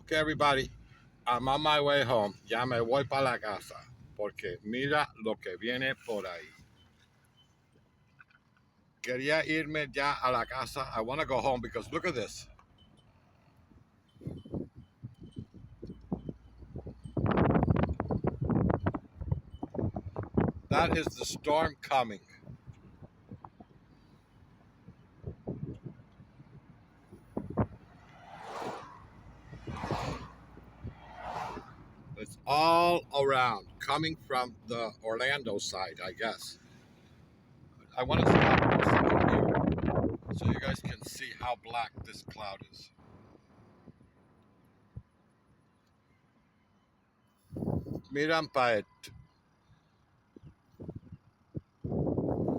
Okay, everybody, I'm on my way home. Ya me voy para la casa. Porque mira lo que viene por ahí. Quería irme ya a la casa. I want to go home because look at this. That is the storm coming. It's all around, coming from the Orlando side, I guess. I want to stop for a second here so you guys can see how black this cloud is. Miran para